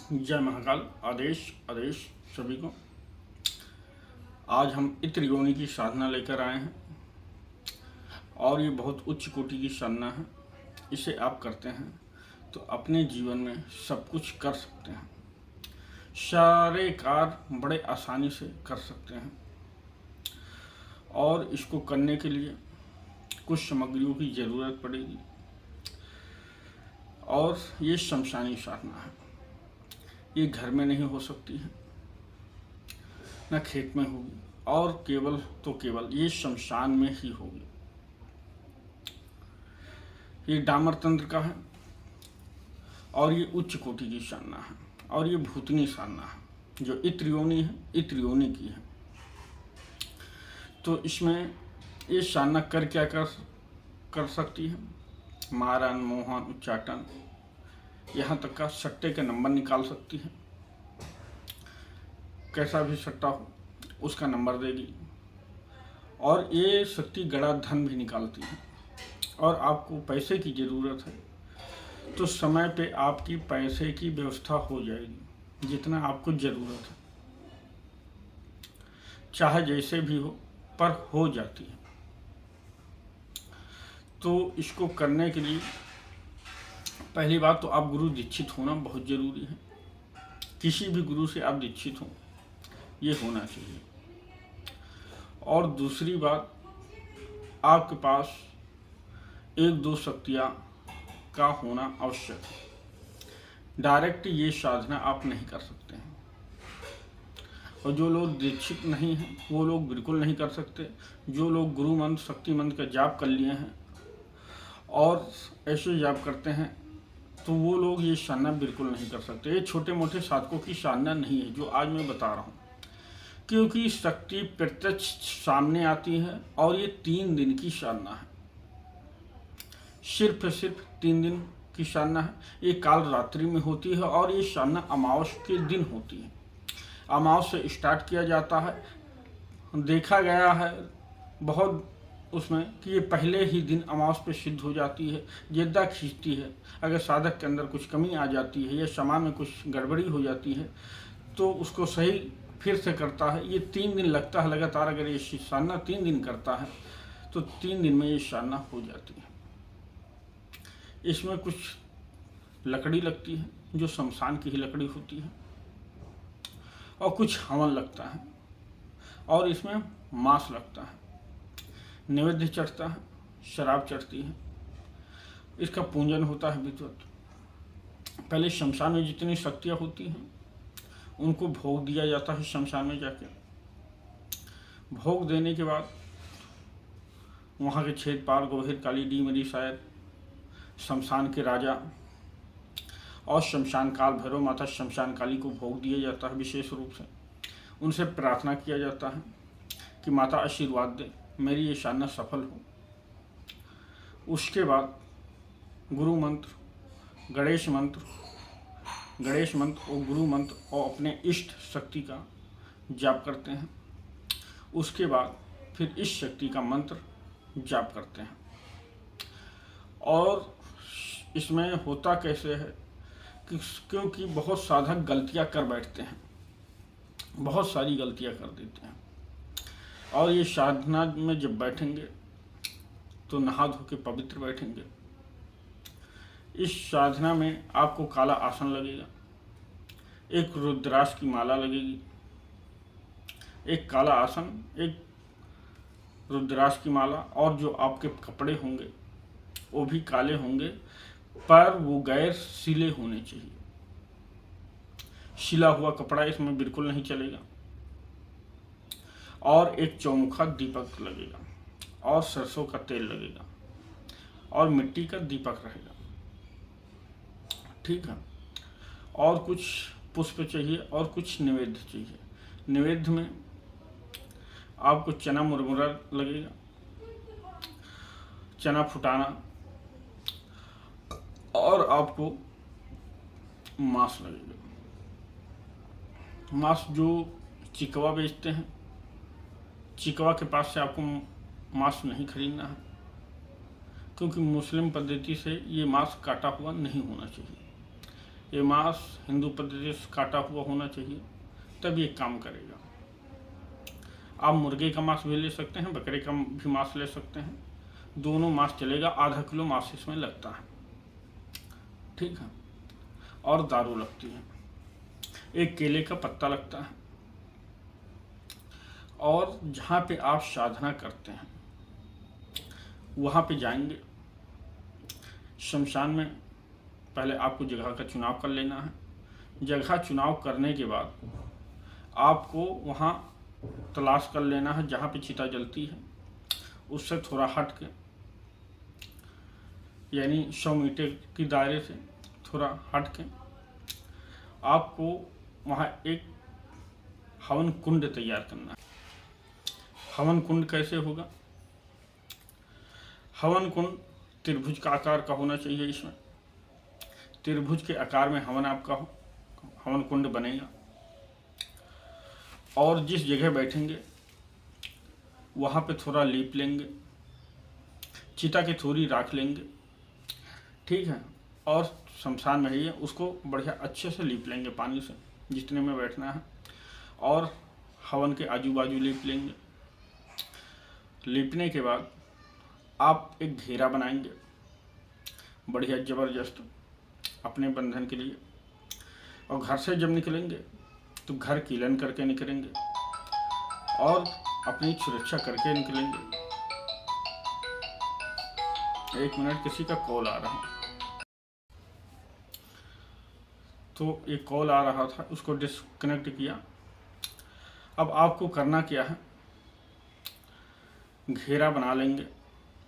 जय महाकाल। आदेश आदेश सभी को। आज हम इत्र योनि की साधना लेकर आए हैं और ये बहुत उच्च कोटि की साधना है। इसे आप करते हैं तो अपने जीवन में सब कुछ कर सकते हैं। सारे कार्य बड़े आसानी से कर सकते हैं और इसको करने के लिए कुछ सामग्रियों की ज़रूरत पड़ेगी और ये शमशानी साधना है। ये घर में नहीं हो सकती है, न खेत में होगी और केवल ये शमशान में ही होगी। ये डामर तंत्र का है और ये उच्च कोटि की साधना है और ये भूतनी साधना है जो इत्र योनि है, इत्र योनि की है। तो इसमें ये साधना कर सकती है। मारन, मोहन, उच्चाटन, यहाँ तक का सट्टे के नंबर निकाल सकती है। कैसा भी सट्टा हो उसका नंबर देगी और ये शक्ति गड़ा धन भी निकालती है। और आपको पैसे की ज़रूरत है तो समय पे आपकी पैसे की व्यवस्था हो जाएगी जितना आपको ज़रूरत है, चाहे जैसे भी हो पर हो जाती है। तो इसको करने के लिए पहली बात तो आप गुरु दीक्षित होना बहुत ज़रूरी है। किसी भी गुरु से आप दीक्षित हों, ये होना चाहिए। और दूसरी बात, आपके पास एक दो शक्तियाँ का होना आवश्यक है। डायरेक्ट ये साधना आप नहीं कर सकते हैं और जो लोग दीक्षित नहीं हैं वो लोग बिल्कुल नहीं कर सकते। जो लोग गुरु मंत्र, शक्ति मंत्र का जाप कर लिए हैं और ऐसे जाप करते हैं तो वो लोग ये साधना बिल्कुल नहीं कर सकते। ये छोटे मोटे साधकों की साधना नहीं है जो आज मैं बता रहा हूँ, क्योंकि शक्ति प्रत्यक्ष सामने आती है और ये 3 दिन की साधना है। सिर्फ 3 दिन की साधना है। ये काल रात्रि में होती है और ये साधना अमावस्या के दिन होती है। अमावस्या से स्टार्ट किया जाता है। देखा गया है बहुत उसमें कि ये पहले ही दिन अमावस्या पे सिद्ध हो जाती है, जिद्दा खींचती है। अगर साधक के अंदर कुछ कमी आ जाती है या समाज में कुछ गड़बड़ी हो जाती है तो उसको सही फिर से करता है। ये 3 दिन लगता है लगातार। अगर ये साधना 3 दिन करता है तो 3 दिन में ये साधना हो जाती है। इसमें कुछ लकड़ी लगती है जो शमशान की ही लकड़ी होती है और कुछ हवन लगता है और इसमें मांस लगता है, नैवेद्य चढ़ता है, शराब चढ़ती है, इसका पूजन होता है विधिवत। पहले शमशान में जितनी शक्तियाँ होती हैं उनको भोग दिया जाता है। शमशान में जाके भोग देने के बाद वहाँ के छेदपाल, गोहिर, काली, डीमरी, शायद शमशान के राजा और शमशान काल भैरव माता शमशान काली को भोग दिया जाता है। विशेष रूप से उनसे प्रार्थना किया जाता है कि माता आशीर्वाद दे, मेरी ये साधना सफल हो। उसके बाद गुरु मंत्र, गणेश मंत्र और गुरु मंत्र और अपने इष्ट शक्ति का जाप करते हैं। उसके बाद फिर इस शक्ति का मंत्र जाप करते हैं। और इसमें होता कैसे है कि क्योंकि बहुत साधक गलतियां कर बैठते हैं, बहुत सारी गलतियां कर देते हैं और ये साधना में जब बैठेंगे तो नहा धो के पवित्र बैठेंगे। इस साधना में आपको काला आसन लगेगा, एक रुद्राक्ष की माला लगेगी, एक काला आसन, एक रुद्राक्ष की माला और जो आपके कपड़े होंगे वो भी काले होंगे पर वो गैर सिले होने चाहिए। सिला हुआ कपड़ा इसमें बिल्कुल नहीं चलेगा। और एक चौमुखा दीपक लगेगा और सरसों का तेल लगेगा और मिट्टी का दीपक रहेगा, ठीक है। और कुछ पुष्प चाहिए और कुछ नैवेद्य चाहिए। नैवेद्य में आपको चना मुरमुरा लगेगा, चना फुटाना और आपको मांस लगेगा। मांस जो चिकवा बेचते हैं, चिकवा के पास से आपको मांस नहीं खरीदना है क्योंकि मुस्लिम पद्धति से ये मांस काटा हुआ नहीं होना चाहिए। ये मांस हिंदू पद्धति से काटा हुआ होना चाहिए, तब ये काम करेगा। आप मुर्गे का मांस भी ले सकते हैं, बकरे का भी मांस ले सकते हैं, दोनों मांस चलेगा। आधा किलो मांस इसमें लगता है, ठीक है। और दारू लगती है, एक केले का पत्ता लगता है। और जहाँ पे आप साधना करते हैं वहाँ पे जाएंगे, शमशान में पहले आपको जगह का चुनाव कर लेना है। जगह चुनाव करने के बाद आपको वहाँ तलाश कर लेना है जहाँ पे चिता जलती है, उससे थोड़ा हट के, यानी 100 मीटर की दायरे से थोड़ा हट के आपको वहाँ एक हवन कुंड तैयार करना है। हवन कुंड कैसे होगा? हवन कुंड त्रिभुज का आकार का होना चाहिए। इसमें त्रिभुज के आकार में हवन आपका हवन कुंड बनेगा। और जिस जगह बैठेंगे वहाँ पे थोड़ा लीप लेंगे, चिता की थोड़ी राख लेंगे, ठीक है। और शमशान में ही उसको बढ़िया अच्छे से लीप लेंगे पानी से, जितने में बैठना है। और हवन के आजू बाजू लीप लेंगे। लीपने के बाद आप एक घेरा बनाएंगे बढ़िया ज़बरदस्त अपने बंधन के लिए। और घर से जब निकलेंगे तो घर कीलन करके निकलेंगे और अपनी सुरक्षा करके निकलेंगे। 1 मिनट, किसी का कॉल आ रहा है। तो एक कॉल आ रहा था, उसको डिस्कनेक्ट किया। अब आपको करना क्या है, घेरा बना लेंगे।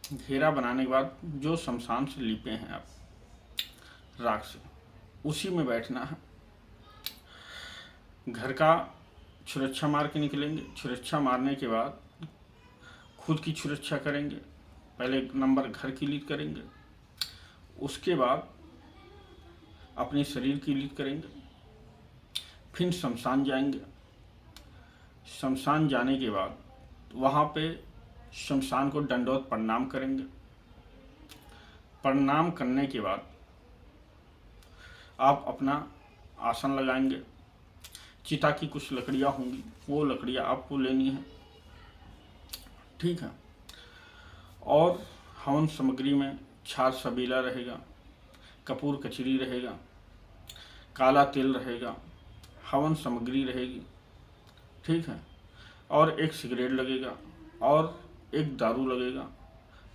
घेरा बनाने के बाद जो शमशान से लिपे हैं आप राख से, उसी में बैठना है। घर का सुरक्षा मार के निकलेंगे। सुरक्षा मारने के बाद खुद की सुरक्षा करेंगे। पहले नंबर घर की लीड करेंगे, उसके बाद अपने शरीर की लीड करेंगे, फिर शमशान जाएंगे। शमशान जाने के बाद वहाँ पे शमशान को दंडवत प्रणाम करेंगे। प्रणाम करने के बाद आप अपना आसन लगाएंगे। चिता की कुछ लकड़ियाँ होंगी, वो लकड़ियाँ आपको लेनी है, ठीक है। और हवन सामग्री में छाछ सबीला रहेगा, कपूर कचरी रहेगा, काला तिल रहेगा, हवन सामग्री रहेगी, ठीक है। और एक सिगरेट लगेगा, और एक दारू लगेगा,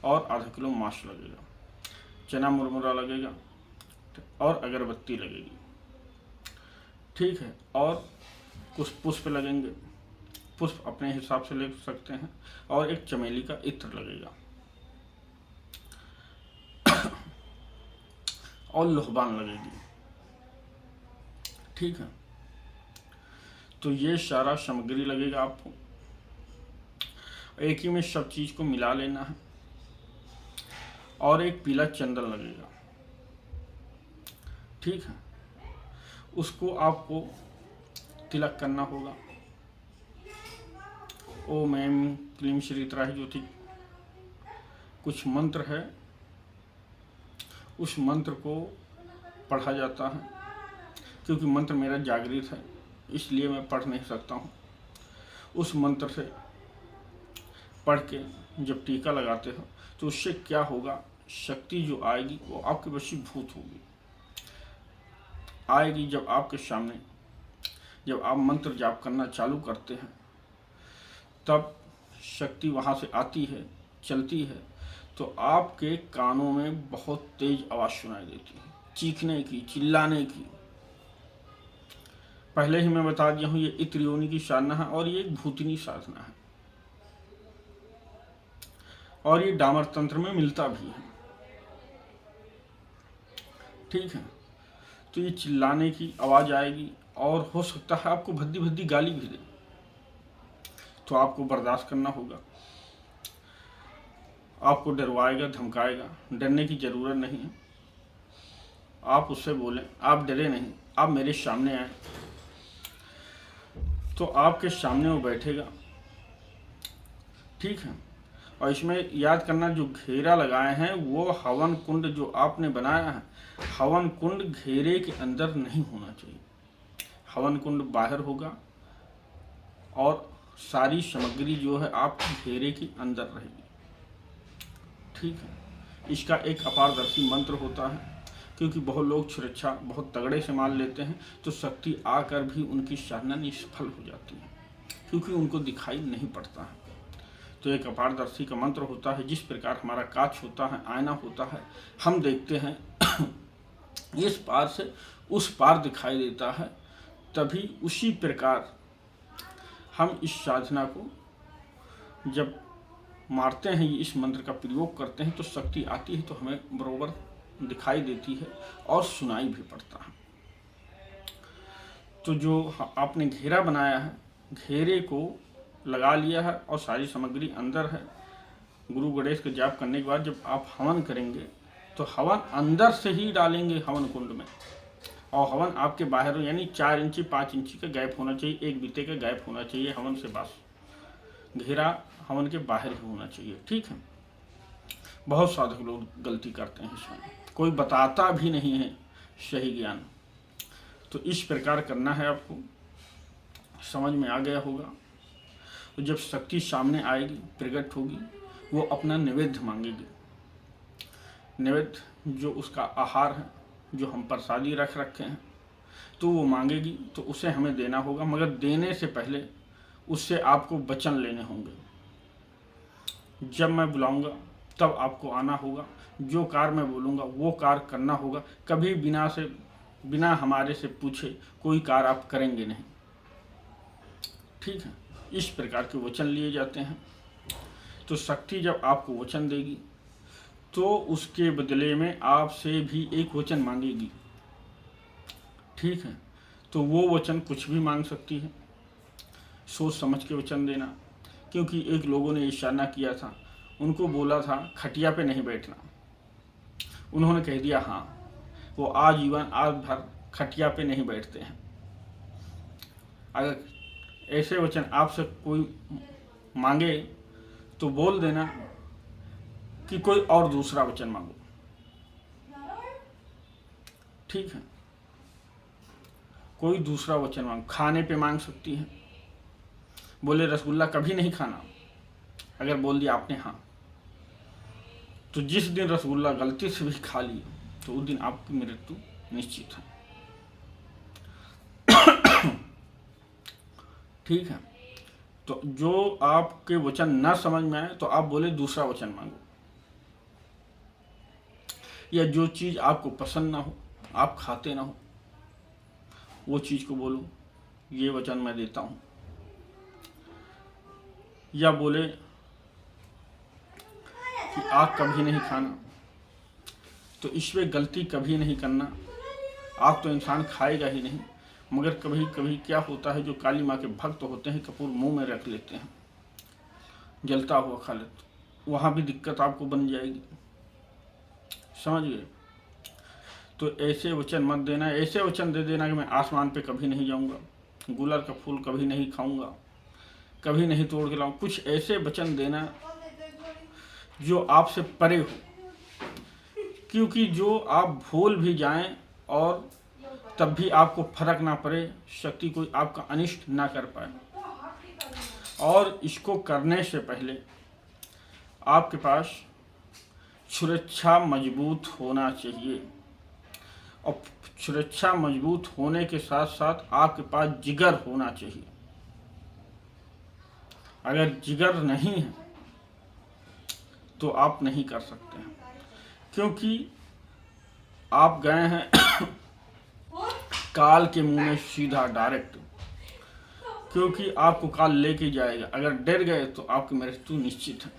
और आधा किलो मांस लगेगा, चना मुरमुरा लगेगा, और अगरबत्ती लगेगी, ठीक है। और कुछ पुष्प लगेंगे, पुष्प अपने हिसाब से ले सकते हैं। और एक चमेली का इत्र लगेगा और लोहबान लगेगी, ठीक है। तो ये सारा सामग्री लगेगा आपको। एक ही में सब चीज को मिला लेना है। और एक पीला चंदन लगेगा, ठीक है। उसको आपको तिलक करना होगा। ओम ऐं क्लीं श्री त्राहि ज्योति, कुछ मंत्र है, उस मंत्र को पढ़ा जाता है। क्योंकि मंत्र मेरा जागृत है, इसलिए मैं पढ़ नहीं सकता हूँ। उस मंत्र से पढ़ के जब टीका लगाते हो तो उससे क्या होगा, शक्ति जो आएगी वो आपके वशीभूत होगी। आएगी जब आपके सामने, जब आप मंत्र जाप करना चालू करते हैं, तब शक्ति वहाँ से आती है, चलती है, तो आपके कानों में बहुत तेज आवाज़ सुनाई देती है, चीखने की, चिल्लाने की। पहले ही मैं बता दिया हूँ, ये इत्र योनि की साधना है और ये एक भूतनी साधना है। और ये डामर तंत्र में मिलता भी है, ठीक है। तो ये चिल्लाने की आवाज़ आएगी और हो सकता है आपको भद्दी भद्दी गाली भी दे, तो आपको बर्दाश्त करना होगा। आपको डरवाएगा, धमकाएगा, डरने की ज़रूरत नहीं है। आप उससे बोलें, आप डरे नहीं, आप मेरे सामने आए, तो आपके सामने वो बैठेगा, ठीक है। और इसमें याद करना, जो घेरा लगाए हैं वो हवन कुंड जो आपने बनाया है हवन कुंड घेरे के अंदर नहीं होना चाहिए। हवन कुंड बाहर होगा और सारी सामग्री जो है आपके घेरे के अंदर रहेगी। ठीक है, इसका एक अपारदर्शी मंत्र होता है, क्योंकि बहुत लोग सुरक्षा बहुत तगड़े से मान लेते हैं तो शक्ति आकर भी उनकी साधना निष्फल हो जाती है, क्योंकि उनको दिखाई नहीं पड़ता है। तो एक अपारदर्शी का मंत्र होता है। जिस प्रकार हमारा कांच होता है, आईना होता है, हम देखते हैं इस पार से उस पार दिखाई देता है, तभी उसी प्रकार हम इस साधना को जब मारते हैं, इस मंत्र का प्रयोग करते हैं, तो शक्ति आती है तो हमें बरोबर दिखाई देती है और सुनाई भी पड़ता है। तो जो आपने घेरा बनाया है, घेरे को लगा लिया है और सारी सामग्री अंदर है। गुरु गणेश का जाप करने के बाद जब आप हवन करेंगे तो हवन अंदर से ही डालेंगे हवन कुंड में, और हवन आपके बाहर, यानी 4 इंची 5 इंची का गैप होना चाहिए, एक बीते का गैप होना चाहिए हवन से। बस घेरा हवन के बाहर ही होना चाहिए। ठीक है, बहुत साधक लोग गलती करते हैं इसमें, कोई बताता भी नहीं है सही ज्ञान। तो इस प्रकार करना है, आपको समझ में आ गया होगा। तो जब शक्ति सामने आएगी, प्रकट होगी, वो अपना नैवेद्य मांगेगी। नैवेद्य जो उसका आहार है, जो हम प्रसादी रख रखे हैं, तो वो मांगेगी, तो उसे हमें देना होगा। मगर देने से पहले उससे आपको वचन लेने होंगे। जब मैं बुलाऊंगा तब आपको आना होगा, जो कार्य मैं बोलूँगा वो कार्य करना होगा। कभी बिना हमारे से पूछे कोई कार्य आप करेंगे नहीं। ठीक है, इस प्रकार के वचन लिए जाते हैं। तो शक्ति जब आपको वचन देगी तो उसके बदले में आपसे भी एक वचन मांगेगी। ठीक है, तो वो वचन कुछ भी मांग सकती है, सोच समझ के वचन देना। क्योंकि एक लोगों ने इशारा किया था, उनको बोला था खटिया पे नहीं बैठना, उन्होंने कह दिया हाँ, वो आजीवन आज भर खटिया पे नहीं बैठते हैं। अगर ऐसे वचन आपसे कोई मांगे तो बोल देना कि कोई और दूसरा वचन मांगो। ठीक है, कोई दूसरा वचन मांगो। खाने पे मांग सकती है, बोले रसगुल्ला कभी नहीं खाना, अगर बोल दिया आपने हाँ, तो जिस दिन रसगुल्ला गलती से भी खा लिया तो उस दिन आपकी मृत्यु निश्चित है। ठीक है, तो जो आपके वचन न समझ में आए तो आप बोले दूसरा वचन मांगो, या जो चीज़ आपको पसंद ना हो, आप खाते ना हो, वो चीज़ को बोलो ये वचन मैं देता हूँ। या बोले कि आग कभी नहीं खाना, तो इसमें गलती कभी नहीं करना। आग तो इंसान खाएगा ही नहीं, मगर कभी कभी क्या होता है, जो काली माँ के भक्त होते हैं कपूर मुंह में रख लेते हैं, जलता हुआ खा लेते, वहाँ भी दिक्कत आपको बन जाएगी। समझ गए? तो ऐसे वचन मत देना। ऐसे वचन दे देना कि मैं आसमान पे कभी नहीं जाऊँगा, गुलर का फूल कभी नहीं खाऊंगा, कभी नहीं तोड़ के लाऊँ। कुछ ऐसे वचन देना जो आपसे परे हो, क्योंकि जो आप भूल भी जाएं और तब भी आपको फर्क ना पड़े, शक्ति कोई आपका अनिष्ट ना कर पाए। और इसको करने से पहले आपके पास सुरक्षा मजबूत होना चाहिए, और सुरक्षा मजबूत होने के साथ साथ आपके पास जिगर होना चाहिए। अगर जिगर नहीं है तो आप नहीं कर सकते हैं, क्योंकि आप गए हैं काल के मुंह में सीधा डायरेक्ट, क्योंकि आपको काल लेके जाएगा। अगर डर गए तो आपकी मृत्यु निश्चित है,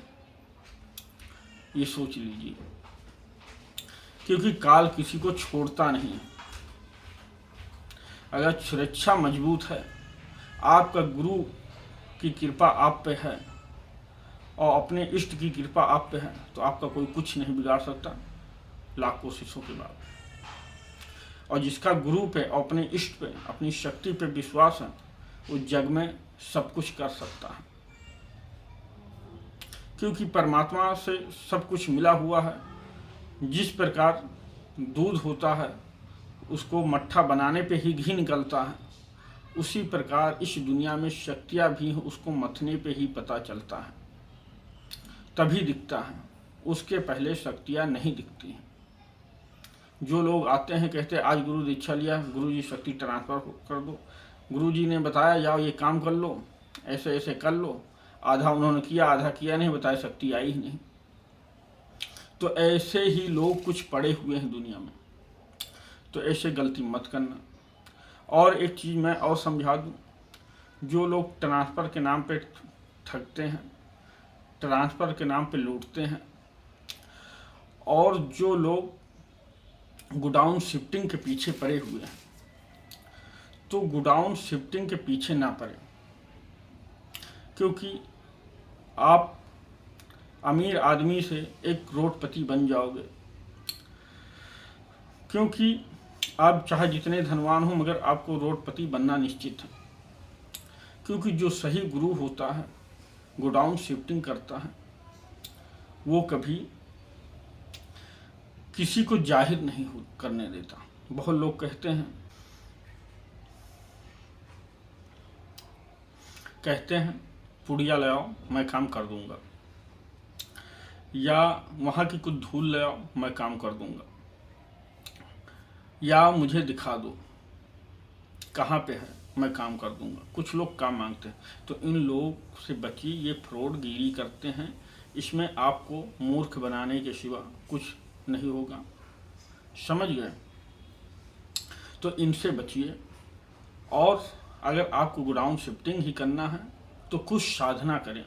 ये सोच लीजिए, क्योंकि काल किसी को छोड़ता नहीं है। अगर सुरक्षा मजबूत है, आपका गुरु की कृपा आप पे है और अपने इष्ट की कृपा आप पे है, तो आपका कोई कुछ नहीं बिगाड़ सकता लाख कोशिशों के बाद। और जिसका गुरु पे, अपने इष्ट पे, अपनी शक्ति पे विश्वास है, वो जग में सब कुछ कर सकता है, क्योंकि परमात्मा से सब कुछ मिला हुआ है। जिस प्रकार दूध होता है उसको मट्ठा बनाने पे ही घी निकलता है, उसी प्रकार इस दुनिया में शक्तियाँ भी हैं, उसको मथने पे ही पता चलता है, तभी दिखता है, उसके पहले शक्तियाँ नहीं दिखती हैं। जो लोग आते हैं कहते हैं आज गुरु दीक्षा लिया, गुरु जी शक्ति ट्रांसफ़र कर दो, गुरु जी ने बताया जाओ ये काम कर लो, ऐसे ऐसे कर लो, आधा उन्होंने किया आधा किया नहीं, बताया शक्ति आई ही नहीं। तो ऐसे ही लोग कुछ पड़े हुए हैं दुनिया में, तो ऐसे गलती मत करना। और एक चीज़ मैं और समझा दूँ, जो लोग ट्रांसफ़र के नाम पे ठगते हैं, ट्रांसफ़र के नाम पे लूटते हैं, और जो लोग गोडाउन शिफ्टिंग के पीछे पड़े हुए हैं, तो गोडाउन शिफ्टिंग के पीछे ना पड़े, क्योंकि आप अमीर आदमी से एक करोड़पति बन जाओगे। क्योंकि आप चाहे जितने धनवान हो मगर आपको करोड़पति बनना निश्चित है। क्योंकि जो सही गुरु होता है, गोडाउन शिफ्टिंग करता है, वो कभी किसी को जाहिर नहीं करने देता। बहुत लोग कहते हैं पुड़िया ले आओ मैं काम कर दूंगा, या वहाँ की कुछ धूल ले आओ मैं काम कर दूंगा, या मुझे दिखा दो कहाँ पे है मैं काम कर दूंगा। कुछ लोग काम मांगते हैं, तो इन लोग से बचिए, ये फ्रॉडगिरी करते हैं, इसमें आपको मूर्ख बनाने के सिवा कुछ नहीं होगा, समझ गए? तो इनसे बचिए। और अगर आपको गोडाउन शिफ्टिंग ही करना है तो कुछ साधना करें,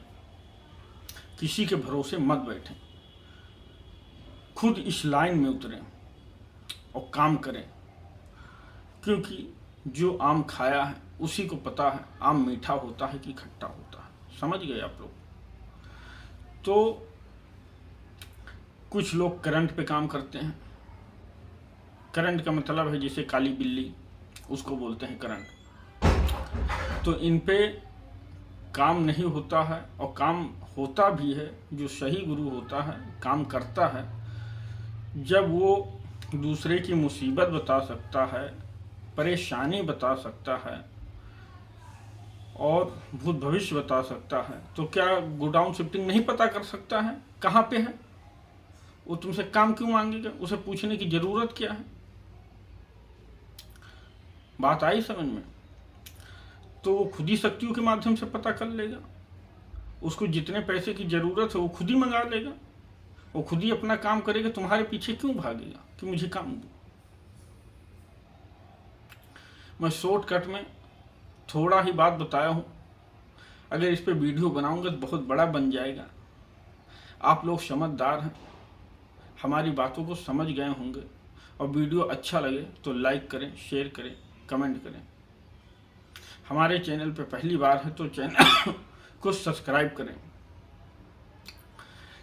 किसी के भरोसे मत बैठें, खुद इस लाइन में उतरें और काम करें। क्योंकि जो आम खाया है उसी को पता है आम मीठा होता है कि खट्टा होता है, समझ गए आप लोग? तो कुछ लोग करंट पे काम करते हैं। करंट का मतलब है जैसे काली बिल्ली, उसको बोलते हैं करंट। तो इन पे काम नहीं होता है, और काम होता भी है जो सही गुरु होता है, काम करता है जब वो दूसरे की मुसीबत बता सकता है, परेशानी बता सकता है और भूत भविष्य बता सकता है। तो क्या गोडाउन शिफ्टिंग नहीं पता कर सकता है कहाँ पे है? वो तुमसे काम क्यों मांगेगा? उसे पूछने की जरूरत क्या है? बात आई समझ में? तो वो खुद ही शक्तियों के माध्यम से पता कर लेगा। उसको जितने पैसे की जरूरत है वो खुद ही मंगा लेगा, वो खुद ही अपना काम करेगा। तुम्हारे पीछे क्यों भागेगा कि मुझे काम दो? मैं शॉर्टकट में थोड़ा ही बात बताया हूँ, अगर इस पे वीडियो बनाऊंगा तो बहुत बड़ा बन जाएगा। आप लोग समझदार हैं, हमारी बातों को समझ गए होंगे, और वीडियो अच्छा लगे तो लाइक करें, शेयर करें, कमेंट करें। हमारे चैनल पे पहली बार है तो चैनल को सब्सक्राइब करें।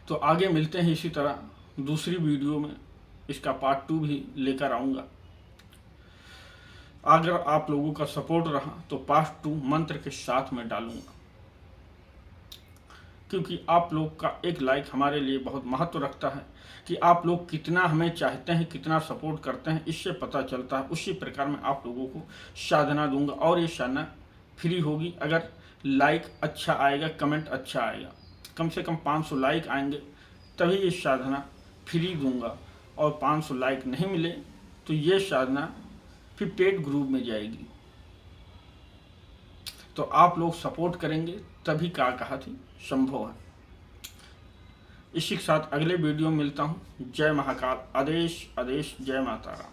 तो आगे मिलते हैं इसी तरह दूसरी वीडियो में, इसका पार्ट 2 भी लेकर आऊँगा। अगर आप लोगों का सपोर्ट रहा तो पार्ट 2 मंत्र के साथ में डालूंगा, क्योंकि आप लोग का एक लाइक हमारे लिए बहुत महत्व रखता है कि आप लोग कितना हमें चाहते हैं, कितना सपोर्ट करते हैं, इससे पता चलता है। उसी प्रकार मैं आप लोगों को साधना दूंगा, और ये साधना फ्री होगी। अगर लाइक अच्छा आएगा, कमेंट अच्छा आएगा, कम से कम 500 लाइक आएंगे तभी ये साधना फ्री दूंगा, और 500 लाइक नहीं मिले तो ये साधना फिर पेड ग्रुप में जाएगी। तो आप लोग सपोर्ट करेंगे तभी का कहा थी संभव है। इसी के साथ अगले वीडियो में मिलता हूँ। जय महाकाल, आदेश आदेश, जय माता राम।